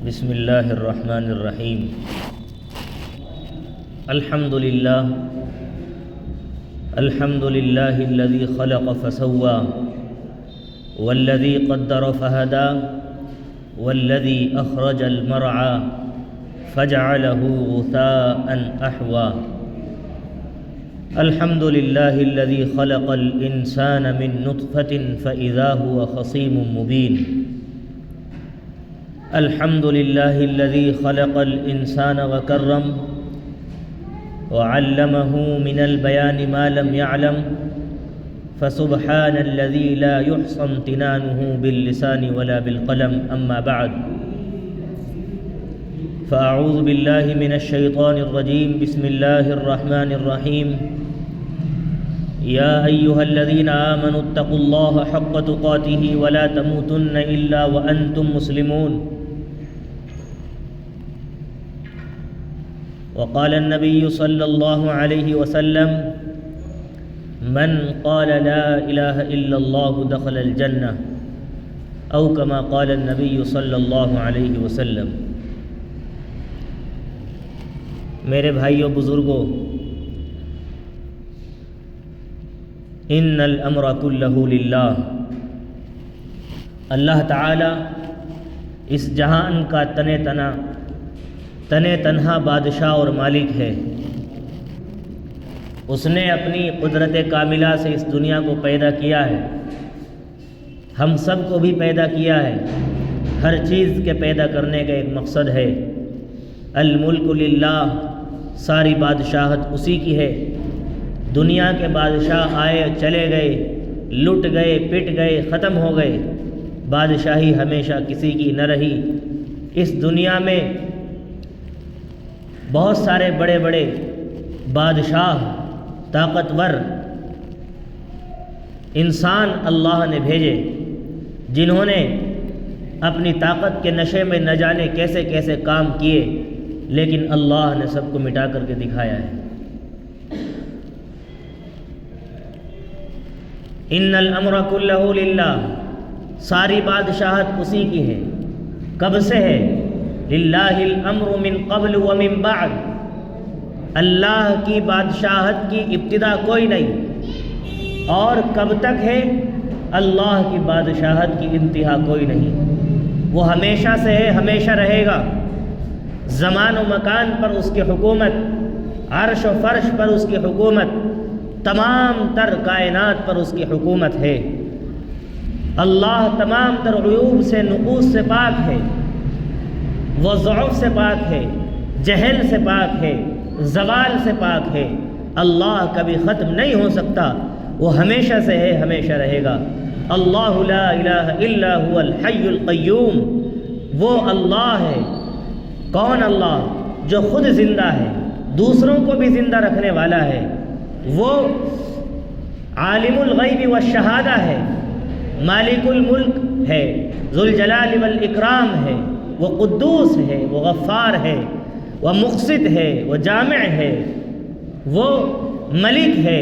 بسم اللہ الرحمن الرحیم الحمد للہ الذی خلق فسوى والذی قدر فہدى والذی اخرج المرعى فجعله غثاء احوى الحمد للہ الذی خلق الانسان من نطفة فإذا هو خصیم مبین الحمد للہ الذی خلق الانسان وکرم وعلمه من البیان ما لم يعلم فسبحان الذی لا يحصى امتنانه باللسان ولا بالقلم اما بعد فاعوذ باللہ من الشیطان الرجیم بسم اللہ الرحمن الرحیم یا ایہا الذین آمنوا اتقوا اللہ حق تقاته ولا تموتن الا وانتم مسلمون وقال النبي صلى الله عليه وسلم من قال لا إله إلا الله دخل الجنة أو كما قال النبي صلى الله عليه وسلم۔ میرے بھائیو بزرگو، ان الامر كله للہ، اللہ تعالی اس جہان کا تنے تنہا بادشاہ اور مالک ہے۔ اس نے اپنی قدرت کاملہ سے اس دنیا کو پیدا کیا ہے، ہم سب کو بھی پیدا کیا ہے۔ ہر چیز کے پیدا کرنے کا ایک مقصد ہے۔ الملک للہ، ساری بادشاہت اسی کی ہے۔ دنیا کے بادشاہ آئے چلے گئے، لٹ گئے، پٹ گئے، ختم ہو گئے، بادشاہی ہمیشہ کسی کی نہ رہی۔ اس دنیا میں بہت سارے بڑے بڑے بادشاہ، طاقتور انسان اللہ نے بھیجے، جنہوں نے اپنی طاقت کے نشے میں نہ جانے کیسے کیسے کام کیے، لیکن اللہ نے سب کو مٹا کر کے دکھایا ہے۔ ان الامر کلہ للہ، ساری بادشاہت اسی کی ہے۔ کب سے ہے؟ للہ الامر من قبل ومن بعد، اللہ کی بادشاہت کی ابتدا کوئی نہیں، اور کب تک ہے؟ اللہ کی بادشاہت کی انتہا کوئی نہیں۔ وہ ہمیشہ سے ہے، ہمیشہ رہے گا۔ زمان و مکان پر اس کی حکومت، عرش و فرش پر اس کی حکومت، تمام تر کائنات پر اس کی حکومت ہے۔ اللہ تمام تر عیوب سے، نقوص سے پاک ہے، وہ ضعف سے پاک ہے، جہل سے پاک ہے، زوال سے پاک ہے۔ اللہ کبھی ختم نہیں ہو سکتا، وہ ہمیشہ سے ہے، ہمیشہ رہے گا۔ اللہ لا الہ الا هو الحی القیوم، وہ اللہ ہے۔ کون اللہ؟ جو خود زندہ ہے، دوسروں کو بھی زندہ رکھنے والا ہے۔ وہ عالم الغیب والشہادہ ہے، مالک الملک ہے، ذو الجلال والاکرام ہے، وہ قدوس ہے، وہ غفار ہے، وہ مقسط ہے، وہ جامع ہے، وہ ملک ہے،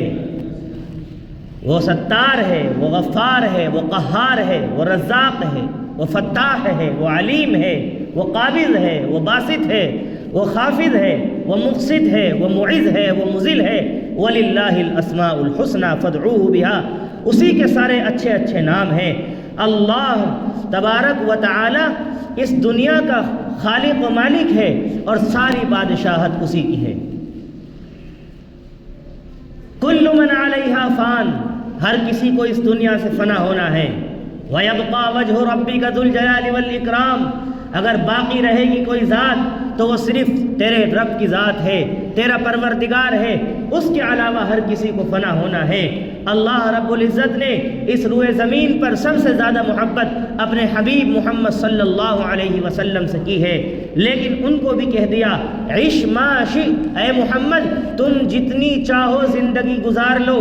وہ ستار ہے، وہ غفار ہے، وہ قہار ہے، وہ رزاق ہے، وہ فتاح ہے، وہ علیم ہے، وہ قابض ہے، وہ باسط ہے، وہ خافض ہے، وہ مقسط ہے، وہ معز ہے، وہ مذل ہے۔ وَلِلَّهِ الْأَسْمَاءُ الْحُسْنَى فَادْعُوهُ بِهَا، اسی کے سارے اچھے اچھے نام ہیں۔ اللہ تبارک و تعالی اس دنیا کا خالق و مالک ہے، اور ساری بادشاہت اسی کی ہے۔ کل من علیہا فان، ہر کسی کو اس دنیا سے فنا ہونا ہے۔ وَيَبْقَى وَجْهُ رَبِّكَ ذُو الْجَلَالِ وَالْإِكْرَامِ، اگر باقی رہے گی کوئی ذات تو وہ صرف تیرے رب کی ذات ہے، تیرا پروردگار ہے، اس کے علاوہ ہر کسی کو فنا ہونا ہے۔ اللہ رب العزت نے اس روئے زمین پر سب سے زیادہ محبت اپنے حبیب محمد صلی اللہ علیہ وسلم سے کی ہے، لیکن ان کو بھی کہہ دیا عش ما شئت، اے محمد تم جتنی چاہو زندگی گزار لو،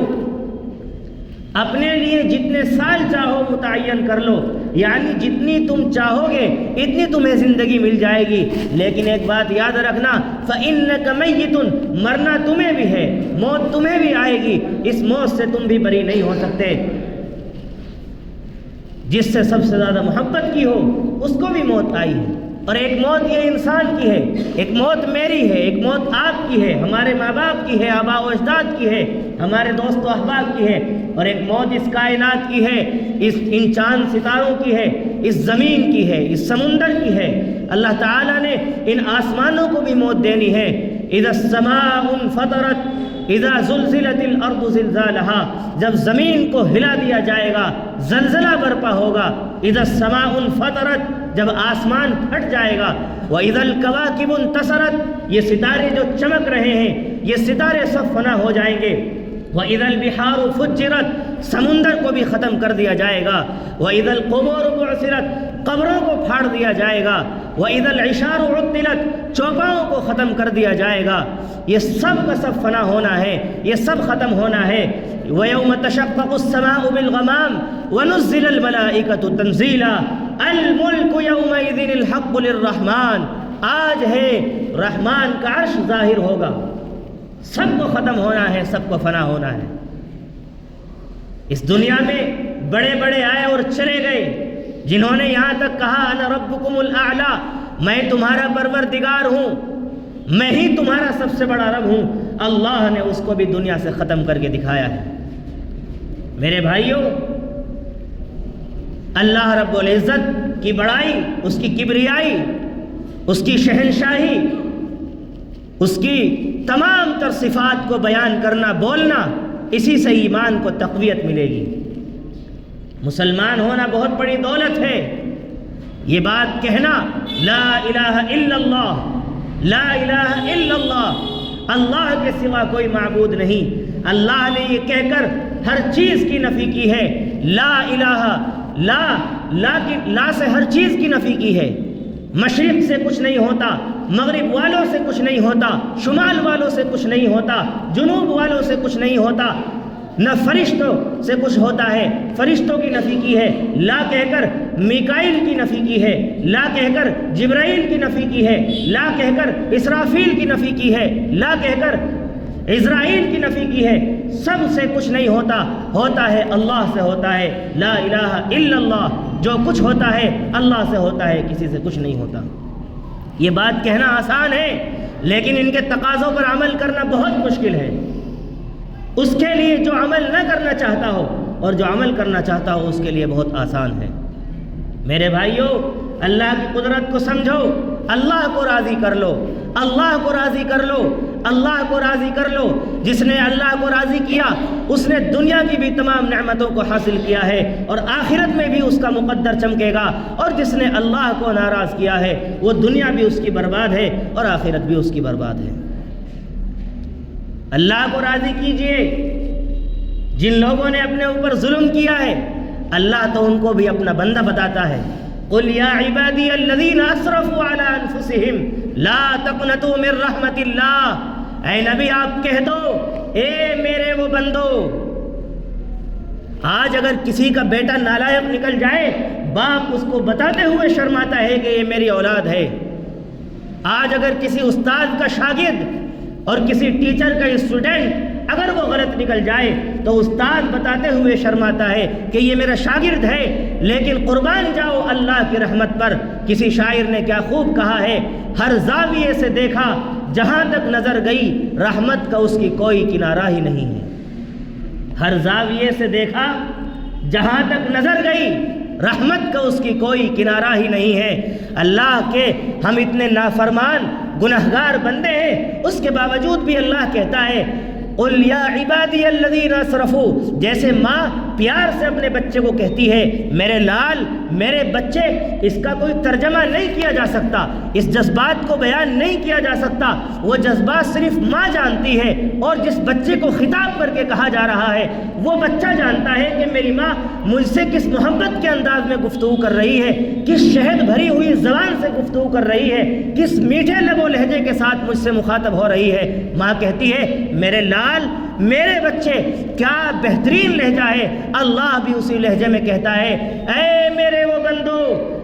اپنے لیے جتنے سال چاہو متعین کر لو، یعنی جتنی تم چاہو گے اتنی تمہیں زندگی مل جائے گی، لیکن ایک بات یاد رکھنا فَإِنَّكَ مَيِّتٌ، مرنا تمہیں بھی ہے، موت تمہیں بھی آئے گی، اس موت سے تم بھی بری نہیں ہو سکتے۔ جس سے سب سے زیادہ محبت کی ہو اس کو بھی موت آئی ہے، اور ایک موت یہ انسان کی ہے، ایک موت میری ہے، ایک موت آپ کی ہے، ہمارے ماں باپ کی ہے، آباء و اجداد کی ہے، ہمارے دوست و احباب کی ہے، اور ایک موت اس کائنات کی ہے، ان چاند ستاروں کی ہے، اس زمین کی ہے، اس سمندر کی ہے۔ اللہ تعالیٰ نے ان آسمانوں کو بھی موت دینی ہے۔ اذا السماء انفطرت اذا زلزلت الارض زلزالها، جب زمین کو ہلا دیا جائے گا، زلزلہ برپا ہوگا۔ اذا السماء انفطرت، جب آسمان پھٹ جائے گا۔ واذا الكواكب انتصرت، یہ ستارے جو چمک رہے ہیں یہ ستارے سب فنا ہو جائیں گے۔ وَإِذَا الْبِحَارُ فُجِّرَتْ، سمندر کو بھی ختم کر دیا جائے گا۔ وَإِذَا الْقُبُورُ بُعْثِرَتْ، قبروں کو پھاڑ دیا جائے گا۔ وَإِذَا الْعِشَارُ عُطِّلَتْ، چوپاؤں کو ختم کر دیا جائے گا۔ یہ سب کا سب فنا ہونا ہے، یہ سب ختم ہونا ہے۔ وَيَوْمَ تَشَقَّقُ السَّمَاءُ بِالْغَمَامِ وَنُزِّلَ الْمَلَائِكَةُ تَنزِيلًا الْمُلْكُ يَوْمَئِذٍ الْحَقُّ لِلرَّحْمَنِ، آج ہے رحمان کا عرش ظاہر ہوگا۔ سب کو ختم ہونا ہے، سب کو فنا ہونا ہے۔ اس دنیا میں بڑے بڑے آئے اور چلے گئے، جنہوں نے یہاں تک کہا انا ربکم الاعلی، میں تمہارا پروردگار ہوں، میں ہی تمہارا سب سے بڑا رب ہوں، اللہ نے اس کو بھی دنیا سے ختم کر کے دکھایا ہے۔ میرے بھائیوں، اللہ رب العزت کی بڑائی، اس کی کبریائی، اس کی شہنشاہی، اس کی تمام تر صفات کو بیان کرنا، بولنا، اسی سے ایمان کو تقویت ملے گی۔ مسلمان ہونا بہت بڑی دولت ہے۔ یہ بات کہنا لا الہ الا اللہ، لا الہ الا اللہ، اللہ کے سوا کوئی معبود نہیں۔ اللہ نے یہ کہہ کر ہر چیز کی نفی کی ہے۔ لا الہ، لا سے ہر چیز کی نفی کی ہے۔ مشرق سے کچھ نہیں ہوتا، مغرب والوں سے کچھ نہیں ہوتا، شمال والوں سے کچھ نہیں ہوتا، جنوب والوں سے کچھ نہیں ہوتا، نہ فرشتوں سے کچھ ہوتا ہے، فرشتوں کی نفی کی ہے۔ لا کہہ کر میکائیل کی نفی کی ہے، لا کہہ کر جبرائیل کی نفی کی ہے، لا کہہ کر اسرافیل کی نفی کی ہے، لا کہہ کر عزرائیل کی نفی کی ہے۔ سب سے کچھ نہیں ہوتا، ہوتا ہے اللہ سے ہوتا ہے۔ لا الہ الا اللہ، جو کچھ ہوتا ہے اللہ سے ہوتا ہے، کسی سے کچھ نہیں ہوتا۔ یہ بات کہنا آسان ہے، لیکن ان کے تقاضوں پر عمل کرنا بہت مشکل ہے۔ اس کے لیے جو عمل نہ کرنا چاہتا ہو اور جو عمل کرنا چاہتا ہو اس کے لیے بہت آسان ہے۔ میرے بھائیوں، اللہ کی قدرت کو سمجھو، اللہ کو راضی کر لو، اللہ کو راضی کر لو، اللہ کو راضی کر لو۔ جس نے اللہ کو راضی کیا اس نے دنیا کی بھی تمام نعمتوں کو حاصل کیا ہے اور آخرت میں بھی اس کا مقدر چمکے گا، اور جس نے اللہ کو ناراض کیا ہے وہ دنیا بھی اس کی برباد ہے اور آخرت بھی اس کی برباد ہے۔ اللہ کو راضی کیجئے۔ جن لوگوں نے اپنے اوپر ظلم کیا ہے اللہ تو ان کو بھی اپنا بندہ بتاتا ہے۔ قل یا عبادی الذین اسرفوا علی انفسہم لا تقنطوا من رحمت اللہ، اے نبی آپ کہہ دو، اے میرے وہ بندو۔ آج اگر کسی کا بیٹا نالائق نکل جائے، باپ اس کو بتاتے ہوئے شرماتا ہے کہ یہ میری اولاد ہے۔ آج اگر کسی استاد کا شاگرد اور کسی ٹیچر کا اسٹوڈنٹ اگر وہ غلط نکل جائے تو استاد بتاتے ہوئے شرماتا ہے کہ یہ میرا شاگرد ہے۔ لیکن قربان جاؤ اللہ کی رحمت پر، کسی شاعر نے کیا خوب کہا ہے، ہر زاویے سے دیکھا جہاں تک نظر گئی رحمت کا اس کی کوئی کنارہ ہی نہیں ہے۔ ہر زاویے سے دیکھا جہاں تک نظر گئی رحمت کا اس کی کوئی کنارہ ہی نہیں ہے۔ اللہ کے ہم اتنے نافرمان گنہگار بندے ہیں، اس کے باوجود بھی اللہ کہتا ہے قل یا عبادی الذین اسرفوا، جیسے ماں پیار سے اپنے بچے کو کہتی ہے میرے لال، میرے بچے، اس کا کوئی ترجمہ نہیں کیا جا سکتا، اس جذبات کو بیان نہیں کیا جا سکتا، وہ جذبات صرف ماں جانتی ہے، اور جس بچے کو خطاب کر کے کہا جا رہا ہے وہ بچہ جانتا ہے کہ میری ماں مجھ سے کس محبت کے انداز میں گفتگو کر رہی ہے، کس شہد بھری ہوئی زبان سے گفتگو کر رہی ہے، کس میٹھے لب و لہجے کے ساتھ مجھ سے مخاطب ہو رہی ہے۔ ماں کہتی ہے میرے لال، میرے بچے، کیا بہترین لہجہ ہے۔ اللہ بھی اسی لہجے میں کہتا ہے اے میرے وہ بندو،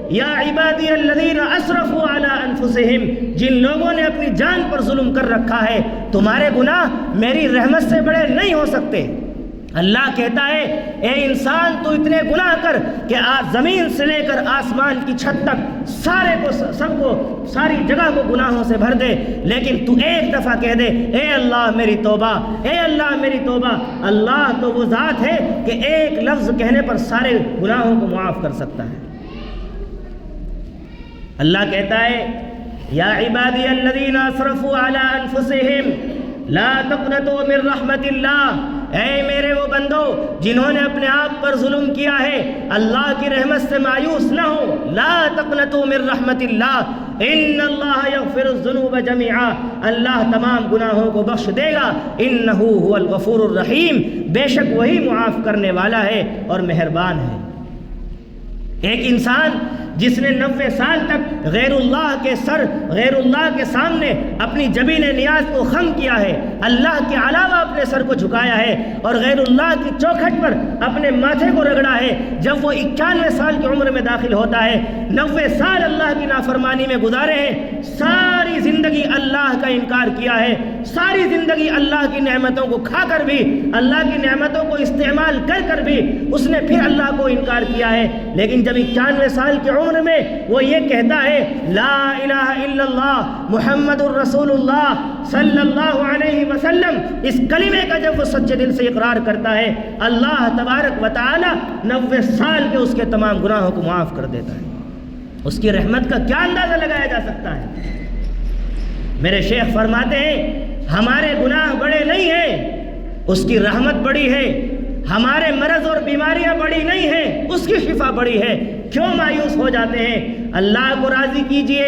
یا عبادی الذین اسرفوا علی انفسہم، جن لوگوں نے اپنی جان پر ظلم کر رکھا ہے، تمہارے گناہ میری رحمت سے بڑے نہیں ہو سکتے۔ اللہ کہتا ہے اے انسان تو اتنے گناہ کر کہ زمین سے لے کر آسمان کی چھت تک ساری جگہ کو گناہوں سے بھر دے، لیکن تو ایک دفعہ کہہ دے اے اللہ میری توبہ، اے اللہ میری توبہ۔ اللہ تو وہ ذات ہے کہ ایک لفظ کہنے پر سارے گناہوں کو معاف کر سکتا ہے۔ اللہ کہتا ہے یا عبادی الذین اسرفوا علی انفسہم لا تقنطوا من رحمت اللہ، اے میرے وہ بندو جنہوں نے اپنے آپ پر ظلم کیا ہے اللہ کی رحمت سے مایوس نہ ہو۔ لا تقنطوا من رحمت اللہ ان اللہ یغفر الذنوب جميعا، اللہ تمام گناہوں کو بخش دے گا۔ انہ هو الغفور الرحیم، بے شک وہی معاف کرنے والا ہے اور مہربان ہے۔ ایک انسان جس نے 90 سال تک غیر اللہ کے سامنے اپنی جبین نیاز کو خم کیا ہے، اللہ کے علاوہ اپنے سر کو جھکایا ہے اور غیر اللہ کی چوکھٹ پر اپنے ماتھے کو رگڑا ہے، جب وہ 91 سال کی عمر میں داخل ہوتا ہے، 90 سال اللہ کی نافرمانی میں گزارے ہیں، ساری زندگی اللہ کا انکار کیا ہے، ساری زندگی اللہ کی نعمتوں کو کھا کر بھی، اللہ کی نعمتوں کو استعمال کر بھی اس نے پھر اللہ کو انکار کیا ہے، لیکن جب 91 سال کی عمر میں وہ یہ کہتا ہے لا الہ الا اللہ محمد الرسول اللہ صلی اللہ علیہ وسلم، اس کلمے کا جب وہ سچے دل سے اقرار کرتا ہے، اللہ تبارک و تعالی 90 سال کے اس کے تمام گناہوں کو معاف کر دیتا ہے۔ اس کی رحمت کا کیا اندازہ لگایا جا سکتا ہے؟ میرے شیخ فرماتے ہیں ہمارے گناہ بڑے نہیں ہیں، اس کی رحمت بڑی ہے، ہمارے مرض اور بیماریاں بڑی نہیں ہیں، اس کی شفا بڑی ہے۔ کیوں مایوس ہو جاتے ہیں؟ اللہ کو راضی کیجئے،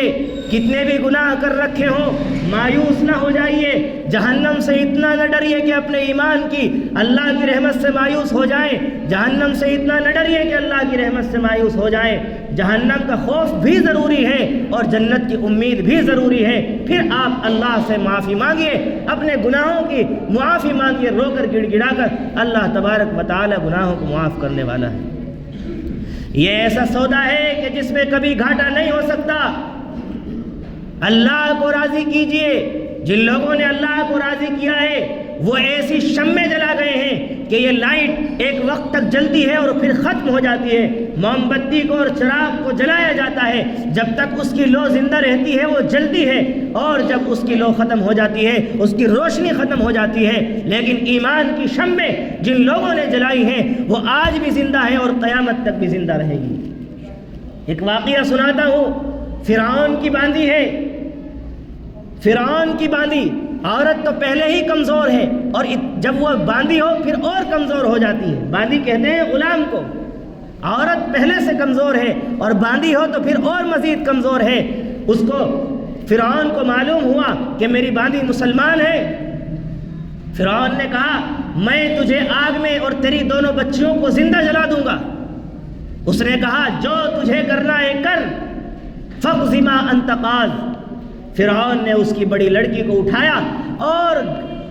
کتنے بھی گناہ کر رکھے ہوں مایوس نہ ہو جائیے، جہنم سے اتنا نہ ڈریے کہ اپنے ایمان کی اللہ کی رحمت سے مایوس ہو جائیں، جہنم سے اتنا نہ ڈریے کہ اللہ کی رحمت سے مایوس ہو جائیں۔ جہنم کا خوف بھی ضروری ہے اور جنت کی امید بھی ضروری ہے۔ پھر آپ اللہ سے معافی مانگیے، اپنے گناہوں کی معافی مانگیے، رو کر گڑ گڑا کر، اللہ تبارک و تعالی گناہوں کو معاف کرنے والا ہے۔ یہ ایسا سودا ہے کہ جس میں کبھی گھاٹا نہیں ہو سکتا۔ اللہ کو راضی کیجئے، جن لوگوں نے اللہ کو راضی کیا ہے وہ ایسی شمع جلا گئے ہیں کہ یہ لائٹ ایک وقت تک جلتی ہے اور پھر ختم ہو جاتی ہے۔ موم بتی کو اور چراغ کو جلایا جاتا ہے، جب تک اس کی لو زندہ رہتی ہے وہ جلتی ہے، اور جب اس کی لو ختم ہو جاتی ہے اس کی روشنی ختم ہو جاتی ہے۔ لیکن ایمان کی شمع جن لوگوں نے جلائی ہیں وہ آج بھی زندہ ہے اور قیامت تک بھی زندہ رہے گی۔ ایک واقعہ سناتا ہوں، فرعون کی باندی ہے، فرعون کی باندی، عورت تو پہلے ہی کمزور ہے اور جب وہ باندی ہو پھر اور کمزور ہو جاتی ہے۔ باندی کہتے ہیں غلام کو، عورت پہلے سے کمزور ہے اور باندی ہو تو پھر اور مزید کمزور ہے۔ اس کو فرعون کو معلوم ہوا کہ میری باندی مسلمان ہے۔ فرعون نے کہا میں تجھے آگ میں اور تیری دونوں بچیوں کو زندہ جلا دوں گا۔ اس نے کہا جو تجھے کرنا ہے کر، فاقض ما انت قاض۔ فرعون نے اس کی بڑی لڑکی کو اٹھایا اور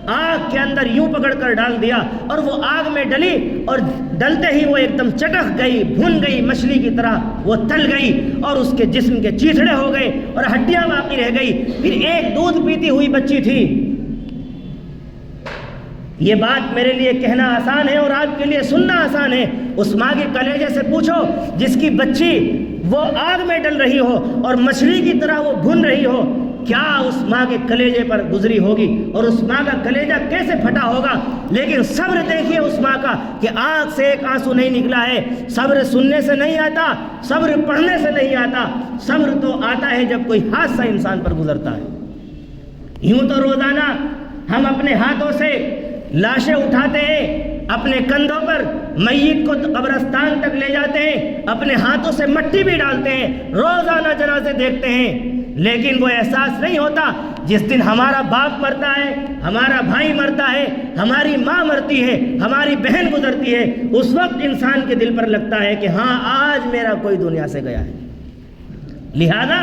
آگ کے اندر یوں پکڑ کر ڈال دیا، اور وہ آگ میں ڈلی اور ڈلتے ہی وہ ایک دم چٹک گئی، بھن گئی، مچھلی کی طرح وہ تل گئی اور اس کے جسم کے چیتھڑے ہو گئے اور ہڈیاں باقی رہ گئی۔ پھر ایک دودھ پیتی ہوئی بچی تھی۔ یہ بات میرے لیے کہنا آسان ہے اور آپ کے لیے سننا آسان ہے۔ اس ماں کے کلیجے سے پوچھو جس کی بچی وہ آگ میں ڈل رہی ہو اور مچھلی کی طرح وہ بھن رہی ہو، کیا اس ماں کے کلیجے پر گزری ہوگی اور اس ماں کا کلیجہ کیسے پھٹا ہوگا؟ لیکن صبر دیکھیے اس ماں کا کہ آنکھ سے ایک آنسو نہیں نکلا ہے۔ صبر سننے سے نہیں آتا، صبر پڑھنے سے نہیں آتا، صبر تو آتا ہے جب کوئی حادثہ انسان پر گزرتا ہے۔ یوں تو روزانہ ہم اپنے ہاتھوں سے لاشیں اٹھاتے ہیں، اپنے کندھوں پر میت کو قبرستان تک لے جاتے ہیں، اپنے ہاتھوں سے مٹی بھی ڈالتے ہیں، روزانہ جنازے دیکھتے ہیں، لیکن وہ احساس نہیں ہوتا جس دن ہمارا باپ مرتا ہے، ہمارا بھائی مرتا ہے، ہماری ماں مرتی ہے، ہماری بہن گزرتی ہے، اس وقت انسان کے دل پر لگتا ہے کہ ہاں آج میرا کوئی دنیا سے گیا ہے۔ لہذا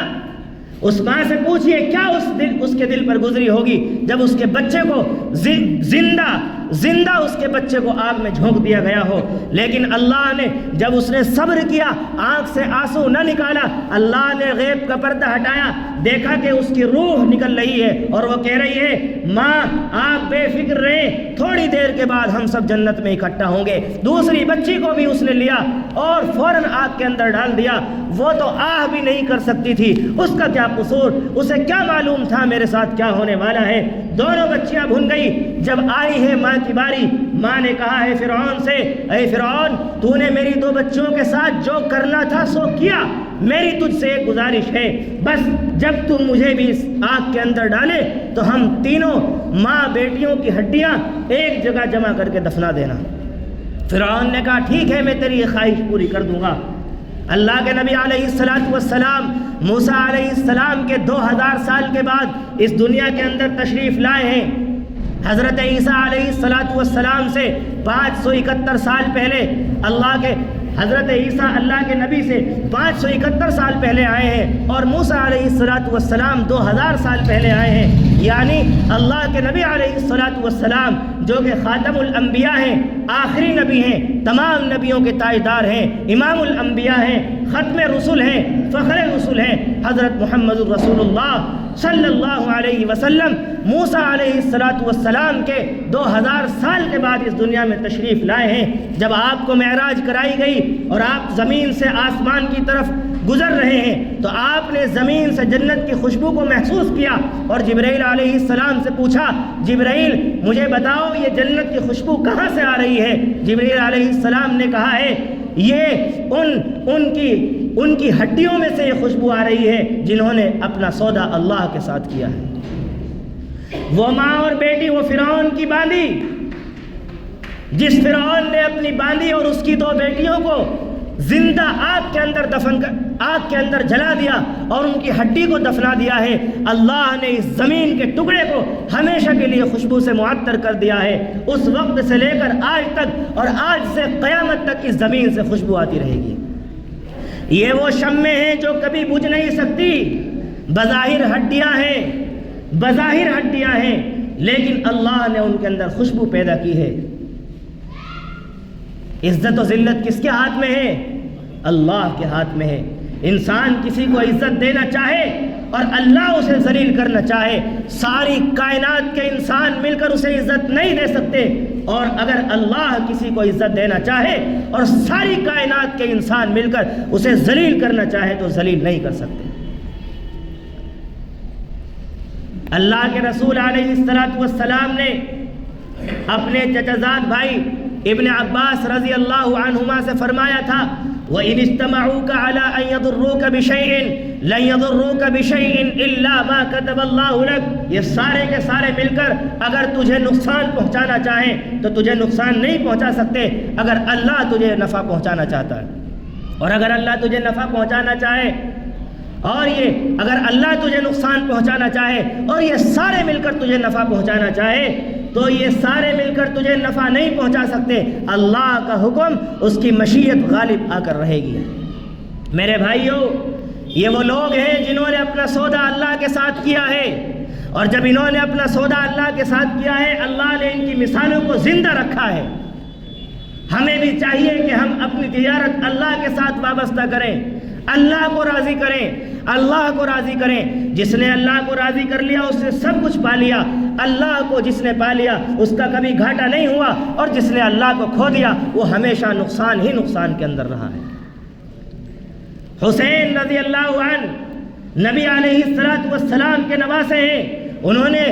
اس ماں سے پوچھئے کیا اس کے دل پر گزری ہوگی جب اس کے بچے کو زندہ زندہ اس کے بچے کو آگ میں جھونک دیا گیا ہو، لیکن اللہ نے جب اس نے صبر کیا، آنکھ سے آنسو نہ نکالا، اللہ نے غیب کا پردہ ہٹایا، دیکھا کہ اس کی روح نکل رہی ہے اور وہ کہہ رہی ہے ماں آپ بے فکر رہیں، تھوڑی دیر کے بعد ہم سب جنت میں اکٹھا ہوں گے۔ دوسری بچی کو بھی اس نے لیا اور فوراً آگ کے اندر ڈال دیا۔ وہ تو آہ بھی نہیں کر سکتی تھی، اس کا کیا قصور، اسے کیا معلوم تھا میرے ساتھ کیا ہونے والا ہے۔ دونوں بچیاں بھن گئی۔ جب آئی ہے ماں کی باری، ماں نے کہا ہے فرعون سے، اے فرعون تو نے میری دو بچوں کے ساتھ جو کرنا تھا سو کیا، میری تجھ سے ایک گزارش ہے، بس جب تم مجھے بھی اس آگ کے اندر ڈالے تو ہم تینوں ماں بیٹیوں کی ہڈیاں ایک جگہ جمع کر کے دفنا دینا۔ فرعون نے کہا ٹھیک ہے، میں تیری یہ خواہش پوری کر دوں گا۔ اللہ کے نبی علیہ السلام موسیٰ علیہ السلام کے 2000 سال کے بعد اس دنیا کے اندر تشریف لائے ہیں۔ حضرت عیسیٰ علیہ السلام سے 571 سال پہلے حضرت عیسیٰ اللہ کے نبی سے 571 سال پہلے آئے ہیں، اور موسیٰ علیہ السلام 2000 سال پہلے آئے ہیں۔ یعنی اللہ کے نبی علیہ السلام جو کہ خاتم الانبیاء ہیں، آخری نبی ہیں، تمام نبیوں کے تاجدار ہیں، امام الانبیاء ہیں، ختم رسول ہیں، فخر رسول ہیں، حضرت محمد رسول اللہ صلی اللہ علیہ وسلم موسیٰ علیہ السلام کے 2000 سال کے بعد اس دنیا میں تشریف لائے ہیں۔ جب آپ کو معراج کرائی گئی اور آپ زمین سے آسمان کی طرف گزر رہے ہیں تو آپ نے زمین سے جنت کی خوشبو کو محسوس کیا اور جبرائیل علیہ السلام سے پوچھا، جبرائیل مجھے بتاؤ یہ جنت کی خوشبو کہاں سے آ رہی ہے؟ جبرائیل علیہ السلام نے کہا ہے یہ ان کی ہڈیوں میں سے یہ خوشبو آ رہی ہے جنہوں نے اپنا سودا اللہ کے ساتھ کیا ہے۔ وہ ماں اور بیٹی، وہ فرعون کی باندی، جس فرعون نے اپنی باندی اور اس کی دو بیٹیوں کو زندہ آگ کے اندر جلا دیا اور ان کی ہڈی کو دفنا دیا ہے، اللہ نے اس زمین کے ٹکڑے کو ہمیشہ کے لیے خوشبو سے معطر کر دیا ہے۔ اس وقت سے لے کر آج تک اور آج سے قیامت تک اس زمین سے خوشبو آتی رہے گی۔ یہ وہ شمع ہیں جو کبھی بجھ نہیں سکتی، بظاہر ہڈیاں ہیں لیکن اللہ نے ان کے اندر خوشبو پیدا کی ہے۔ عزت و ذلت کس کے ہاتھ میں ہے؟ اللہ کے ہاتھ میں ہے۔ انسان کسی کو عزت دینا چاہے اور اللہ اسے ذلیل کرنا چاہے، ساری کائنات کے انسان مل کر اسے عزت نہیں دے سکتے، اور اگر اللہ کسی کو عزت دینا چاہے اور ساری کائنات کے انسان مل کر اسے ذلیل کرنا چاہے تو ذلیل نہیں کر سکتے۔ اللہ کے رسول علیہ السلام نے اپنے چچازاد بھائی ابن عباس رضی اللہ عنہما سے فرمایا تھا، وَإِنِ اجْتَمَعُوكَ عَلَىٰ أَن يَضُرُّوكَ بِشَيْءٍ لَن يَضُرُّوكَ بِشَيْءٍ إِلَّا مَا كَتَبَ اللَّهُ لَكَ، یہ سارے کے سارے مل کر اگر تجھے نقصان پہنچانا چاہیں تو تجھے نقصان نہیں پہنچا سکتے اگر اللہ تجھے نفع پہنچانا چاہتا ہے، اور اگر اللہ تجھے نفع پہنچانا چاہے اور یہ اگر اللہ تجھے نقصان پہنچانا چاہے اور یہ سارے مل کر تجھے نفع پہنچانا چاہے تو یہ سارے مل کر تجھے نفع نہیں پہنچا سکتے، اللہ کا حکم اس کی مشیت غالب آ کر رہے گی۔ میرے بھائیوں، یہ وہ لوگ ہیں جنہوں نے اپنا سودا اللہ کے ساتھ کیا ہے، اور جب انہوں نے اپنا سودا اللہ کے ساتھ کیا ہے اللہ نے ان کی مثالوں کو زندہ رکھا ہے۔ ہمیں بھی چاہیے کہ ہم اپنی تجارت اللہ کے ساتھ وابستہ کریں، اللہ کو راضی کریں، اللہ کو راضی کریں۔ جس نے اللہ کو راضی کر لیا اس نے سب کچھ پا لیا، اللہ کو جس نے پا لیا اس کا کبھی گھاٹا نہیں ہوا، اور جس نے اللہ کو کھو دیا وہ ہمیشہ نقصان ہی نقصان کے اندر رہا ہے۔ حسین رضی اللہ عنہ نبی علیہ السلام کے نواسے ہیں، انہوں نے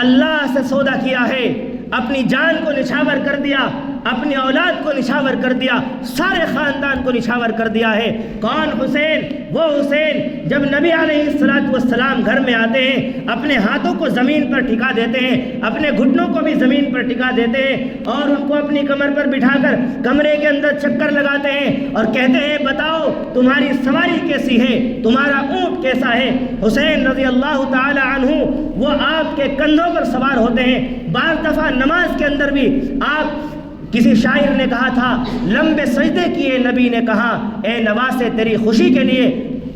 اللہ سے سودا کیا ہے، اپنی جان کو نچھاور کر دیا، اپنی اولاد کو نچھاور کر دیا، سارے خاندان کو نچھاور کر دیا ہے۔ کون حسین؟ وہ حسین جب نبی علیہ السلام گھر میں آتے ہیں اپنے ہاتھوں کو زمین پر ٹھکا دیتے ہیں، اپنے گھٹنوں کو بھی زمین پر ٹھکا دیتے ہیں، اور ان کو اپنی کمر پر بٹھا کر کمرے کے اندر چکر لگاتے ہیں اور کہتے ہیں بتاؤ تمہاری سواری کیسی ہے، تمہارا اونٹ کیسا ہے۔ حسین رضی اللہ تعالی عنہ وہ آپ کے کندھوں پر سوار ہوتے ہیں۔ بعض دفعہ نماز کے اندر بھی کسی شاعر نے کہا تھا، لمبے سجدے کیے نبی نے کہا، اے نواسے تیری خوشی کے لیے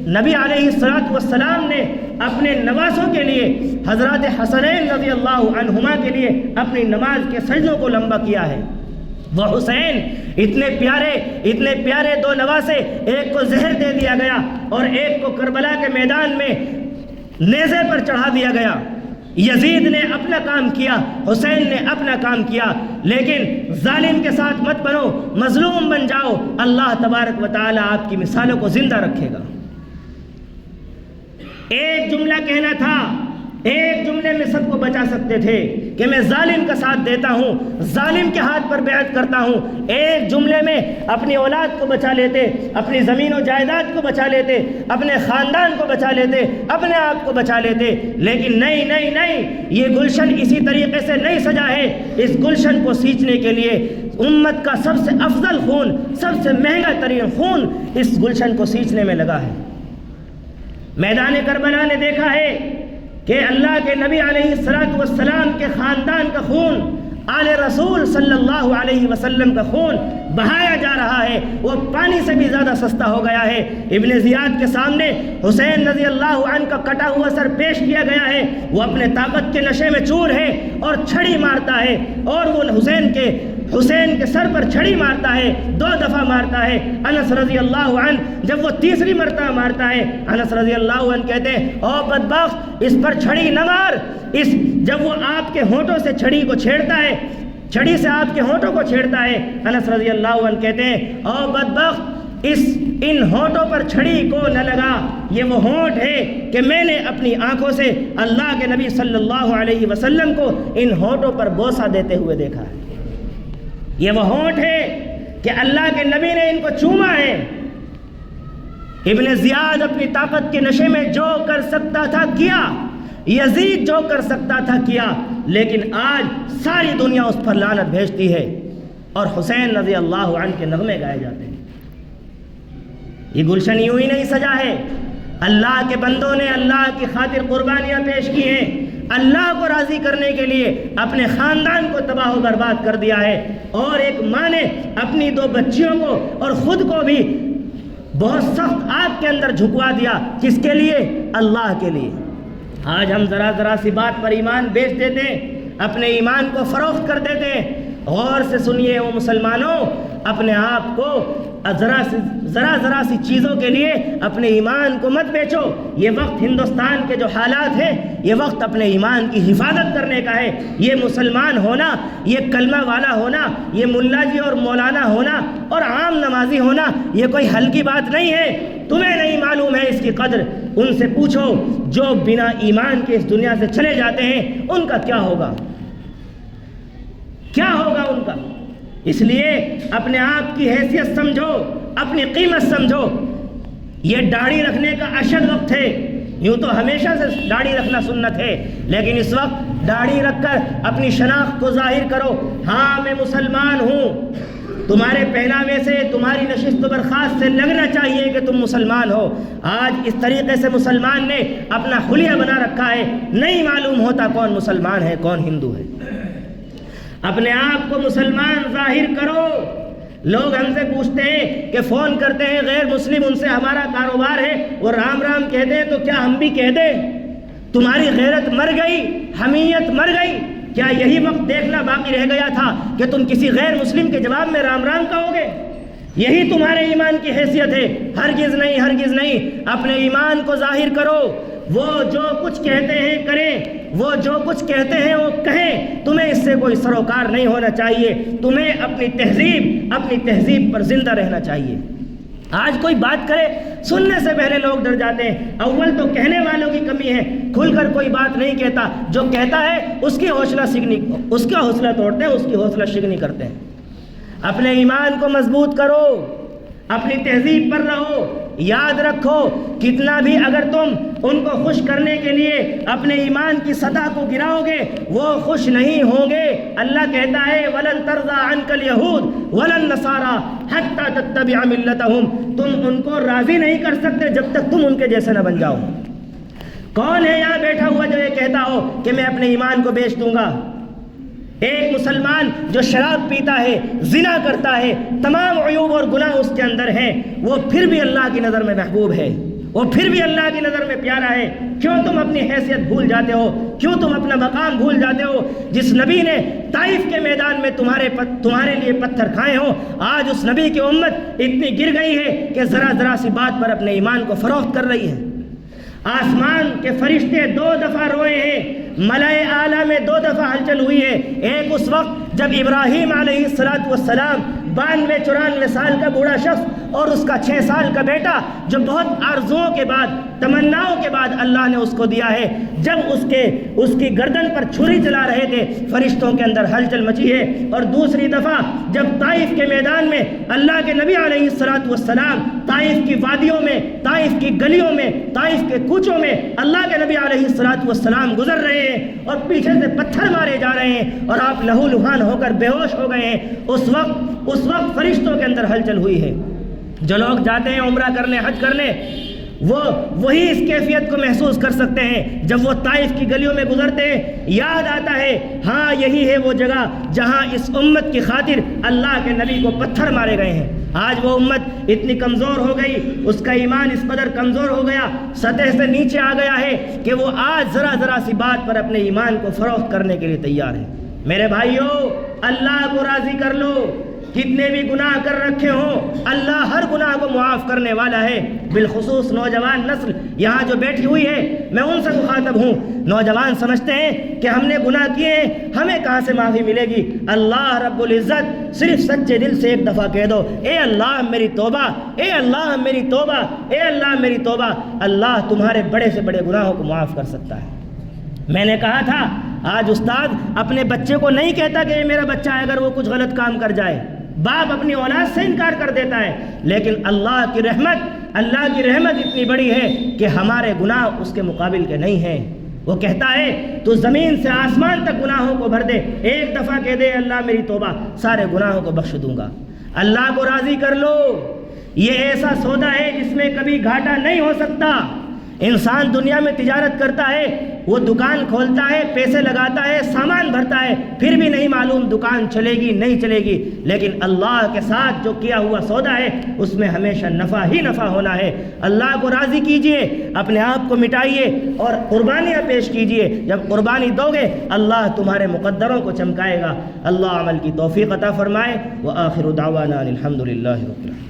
نبی علیہ الصلوۃ والسلام نے اپنے نواسوں کے لیے حضرات حسنین رضی اللہ عنہما کے لیے اپنی نماز کے سجدوں کو لمبا کیا ہے۔ وہ حسین اتنے پیارے دو نواسے، ایک کو زہر دے دیا گیا اور ایک کو کربلا کے میدان میں نیزے پر چڑھا دیا گیا۔ یزید نے اپنا کام کیا، حسین نے اپنا کام کیا، لیکن ظالم کے ساتھ مت بنو، مظلوم بن جاؤ، اللہ تبارک و تعالی آپ کی مثالوں کو زندہ رکھے گا۔ ایک جملہ کہنا تھا، ایک جملے میں سب کو بچا سکتے تھے کہ میں ظالم کا ساتھ دیتا ہوں، ظالم کے ہاتھ پر بیعت کرتا ہوں، ایک جملے میں اپنی اولاد کو بچا لیتے، اپنی زمین و جائیداد کو بچا لیتے، اپنے خاندان کو بچا لیتے، اپنے آپ کو بچا لیتے، لیکن نہیں، یہ گلشن اسی طریقے سے نہیں سجا ہے۔ اس گلشن کو سینچنے کے لیے امت کا سب سے افضل خون، سب سے مہنگا ترین خون اس گلشن کو سینچنے میں لگا ہے۔ میدان کربلا نے دیکھا ہے کہ اللہ کے نبی علیہ الصلوۃ والسلام کے خاندان کا خون، آل رسول صلی اللہ علیہ وسلم کا خون بہایا جا رہا ہے، وہ پانی سے بھی زیادہ سستا ہو گیا ہے۔ ابن زیاد کے سامنے حسین رضی اللہ عنہ کا کٹا ہوا سر پیش کیا گیا ہے، وہ اپنے طاقت کے نشے میں چور ہے اور چھڑی مارتا ہے، اور وہ حسین کے سر پر چھڑی مارتا ہے، 2 دفعہ مارتا ہے۔ انس رضی اللہ عنہ جب وہ تیسری مرتبہ مارتا ہے، انس رضی اللہ عنہ کہتے ہیں او بدبخت، اس پر چھڑی نہ مار۔ جب وہ آپ کے ہونٹوں سے چھڑی کو چھیڑتا ہے، چھڑی سے آپ کے ہونٹوں کو چھیڑتا ہے، انس رضی اللہ عنہ کہتے ہیں او بدبخت، ان ہونٹوں پر چھڑی کو نہ لگا، یہ وہ ہونٹ ہے کہ میں نے اپنی آنکھوں سے اللہ کے نبی صلی اللہ علیہ وسلم کو ان ہونٹوں پر بوسہ دیتے ہوئے دیکھا ہے۔ یہ وہ ہونٹ ہے کہ اللہ کے نبی نے ان کو چوما ہے۔ ابن زیاد اپنی طاقت کے نشے میں جو کر سکتا تھا کیا، یزید جو کر سکتا تھا کیا، لیکن آج ساری دنیا اس پر لعنت بھیجتی ہے اور حسین رضی اللہ عنہ کے نغمے گائے جاتے ہیں۔ یہ گلشن یوں ہی نہیں سجا ہے، اللہ کے بندوں نے اللہ کی خاطر قربانیاں پیش کی ہیں، اللہ کو راضی کرنے کے لیے اپنے خاندان کو تباہ و برباد کر دیا ہے، اور ایک ماں نے اپنی 2 بچیوں کو اور خود کو بھی بہت سخت آگ کے اندر جھکوا دیا، کس کے لیے؟ اللہ کے لیے۔ آج ہم ذرا سی بات پر ایمان بیچ دیتے ہیں، اپنے ایمان کو فروخت کر دیتے ہیں۔ غور سے سنیے وہ مسلمانوں، اپنے آپ کو ذرا سی چیزوں کے لیے اپنے ایمان کو مت بیچو۔ یہ وقت ہندوستان کے جو حالات ہیں، یہ وقت اپنے ایمان کی حفاظت کرنے کا ہے۔ یہ مسلمان ہونا، یہ کلمہ والا ہونا، یہ ملا جی اور مولانا ہونا اور عام نمازی ہونا، یہ کوئی حل کی بات نہیں ہے۔ تمہیں نہیں معلوم ہے اس کی قدر، ان سے پوچھو جو بنا ایمان کے اس دنیا سے چلے جاتے ہیں، ان کا کیا ہوگا ان کا۔ اس لیے اپنے آپ کی حیثیت سمجھو، اپنی قیمت سمجھو۔ یہ داڑھی رکھنے کا اشد وقت ہے، یوں تو ہمیشہ سے داڑھی رکھنا سنت ہے، لیکن اس وقت داڑھی رکھ کر اپنی شناخت کو ظاہر کرو، ہاں میں مسلمان ہوں۔ تمہارے پہناوے سے، تمہاری نشست و برخاست سے لگنا چاہیے کہ تم مسلمان ہو۔ آج اس طریقے سے مسلمان نے اپنا حلیہ بنا رکھا ہے، نہیں معلوم ہوتا کون مسلمان ہے کون ہندو ہے۔ اپنے آپ کو مسلمان ظاہر کرو۔ لوگ ہم سے پوچھتے ہیں کہ فون کرتے ہیں غیر مسلم، ان سے ہمارا کاروبار ہے، وہ رام رام کہتے ہیں، تو کیا ہم بھی کہہ دیں؟ تمہاری غیرت مر گئی، حمیت مر گئی، کیا یہی وقت دیکھنا باقی رہ گیا تھا کہ تم کسی غیر مسلم کے جواب میں رام رام کہو گے؟ یہی تمہارے ایمان کی حیثیت ہے؟ ہرگز نہیں۔ اپنے ایمان کو ظاہر کرو۔ وہ جو کچھ کہتے ہیں کریں، وہ جو کچھ کہتے ہیں وہ کہیں، تمہیں اس سے کوئی سروکار نہیں ہونا چاہیے۔ تمہیں اپنی تہذیب پر زندہ رہنا چاہیے۔ آج کوئی بات کرے، سننے سے پہلے لوگ ڈر جاتے ہیں۔ اول تو کہنے والوں کی کمی ہے، کھل کر کوئی بات نہیں کہتا، جو کہتا ہے اس کا حوصلہ توڑتے ہیں، اس کی حوصلہ شکنی کرتے ہیں۔ اپنے ایمان کو مضبوط کرو، اپنی تہذیب پر رہو۔ یاد رکھو، کتنا بھی اگر تم ان کو خوش کرنے کے لیے اپنے ایمان کی سطح کو گراؤ گے، وہ خوش نہیں ہوں گے۔ اللہ کہتا ہے وَلَن تَرْضَىٰ عَنْكَ الْيَهُودُ وَلَا النَّصَارَىٰ حَتَّىٰ تَتَّبِعَ مِلَّتَهُمْ۔ تم ان کو راضی نہیں کر سکتے جب تک تم ان کے جیسے نہ بن جاؤ۔ کون ہے یہاں بیٹھا ہوا جو یہ کہتا ہو کہ میں اپنے ایمان کو بیچ دوں گا؟ ایک مسلمان جو شراب پیتا ہے، زنا کرتا ہے، تمام عیوب اور گناہ اس کے اندر ہیں، وہ پھر بھی اللہ کی نظر میں محبوب ہے۔ وہ پھر بھی اللہ کی نظر میں پیارا ہے، کیوں تم اپنی حیثیت بھول جاتے ہو؟ کیوں تم اپنا مقام بھول جاتے ہو؟ جس نبی نے طائف کے میدان میں تمہارے لیے پتھر کھائے ہوں، آج اس نبی کی امت اتنی گر گئی ہے کہ ذرا ذرا سی بات پر اپنے ایمان کو فروخت کر رہی ہے۔ آسمان کے فرشتے 2 دفعہ روئے ہیں، ملائے اعلیٰ میں 2 دفعہ ہلچل ہوئی ہے۔ ایک اس وقت جب ابراہیم علیہ السلام 92-94 سال کا بوڑھا شخص اور اس کا 6 سال کا بیٹا، جو بہت آرزوؤں کے بعد، تمناؤں کے بعد اللہ نے اس کو دیا ہے، جب اس کی گردن پر چھری چلا رہے تھے، فرشتوں کے اندر ہلچل مچی ہے۔ اور دوسری دفعہ جب طائف کے میدان میں اللہ کے نبی علیہ السلام طائف کی وادیوں میں، طائف کی گلیوں میں، طائف کے کوچوں میں اللہ کے نبی علیہ السلام گزر رہے ہیں اور پیچھے سے پتھر مارے جا رہے ہیں اور آپ لہو لہان ہو کر بے ہوش ہو گئے ہیں، اس وقت فرشتوں کے اندر ہلچل ہوئی ہے۔ جو لوگ جاتے ہیں عمرہ کرنے، حج کرنے، وہی اس کیفیت کو محسوس کر سکتے ہیں۔ جب وہ طائف کی گلیوں میں گزرتے ہیں، یاد آتا ہے ہاں یہی ہے وہ جگہ جہاں اس امت کی خاطر اللہ کے نبی کو پتھر مارے گئے ہیں۔ آج وہ امت اتنی کمزور ہو گئی، اس کا ایمان اس قدر کمزور ہو گیا، سطح سے نیچے آ گیا ہے کہ وہ آج ذرا ذرا سی بات پر اپنے ایمان کو فروخت کرنے کے لیے تیار ہے۔ میرے بھائیوں، اللہ کو راضی کر لو، کتنے بھی گناہ کر رکھے ہوں اللہ ہر گناہ کو معاف کرنے والا ہے۔ بالخصوص نوجوان نسل یہاں جو بیٹھی ہوئی ہے، میں ان سے مخاطب ہوں۔ نوجوان سمجھتے ہیں کہ ہم نے گناہ کیے ہیں، ہمیں کہاں سے معافی ملے گی؟ اللہ رب العزت صرف سچے دل سے ایک دفعہ کہہ دو، اے اللہ میری توبہ، اے اللہ میری توبہ، اے اللہ میری توبہ۔ اللہ تمہارے بڑے سے بڑے گناہوں کو معاف کر سکتا ہے۔ میں نے کہا تھا آج استاد اپنے بچے کو نہیں کہتا کہ یہ میرا بچہ ہے اگر وہ کچھ غلط کام کر جائے، باپ اپنی اولاد سے انکار کر دیتا ہے، لیکن اللہ کی رحمت اتنی بڑی ہے کہ ہمارے گناہ اس کے مقابل کے نہیں ہیں۔ وہ کہتا ہے تو زمین سے آسمان تک گناہوں کو بھر دے، ایک دفعہ کہہ دے اللہ میری توبہ، سارے گناہوں کو بخش دوں گا۔ اللہ کو راضی کر لو، یہ ایسا سودا ہے جس میں کبھی گھاٹا نہیں ہو سکتا۔ انسان دنیا میں تجارت کرتا ہے، وہ دکان کھولتا ہے، پیسے لگاتا ہے، سامان بھرتا ہے، پھر بھی نہیں معلوم دکان چلے گی نہیں چلے گی، لیکن اللہ کے ساتھ جو کیا ہوا سودا ہے اس میں ہمیشہ نفع ہی نفع ہونا ہے۔ اللہ کو راضی کیجئے، اپنے آپ کو مٹائیے اور قربانیاں پیش کیجئے۔ جب قربانی دو گے اللہ تمہارے مقدروں کو چمکائے گا۔ اللہ عمل کی توفیق عطا فرمائے۔ وآخر دعوانا الحمدللہ رب العالمین۔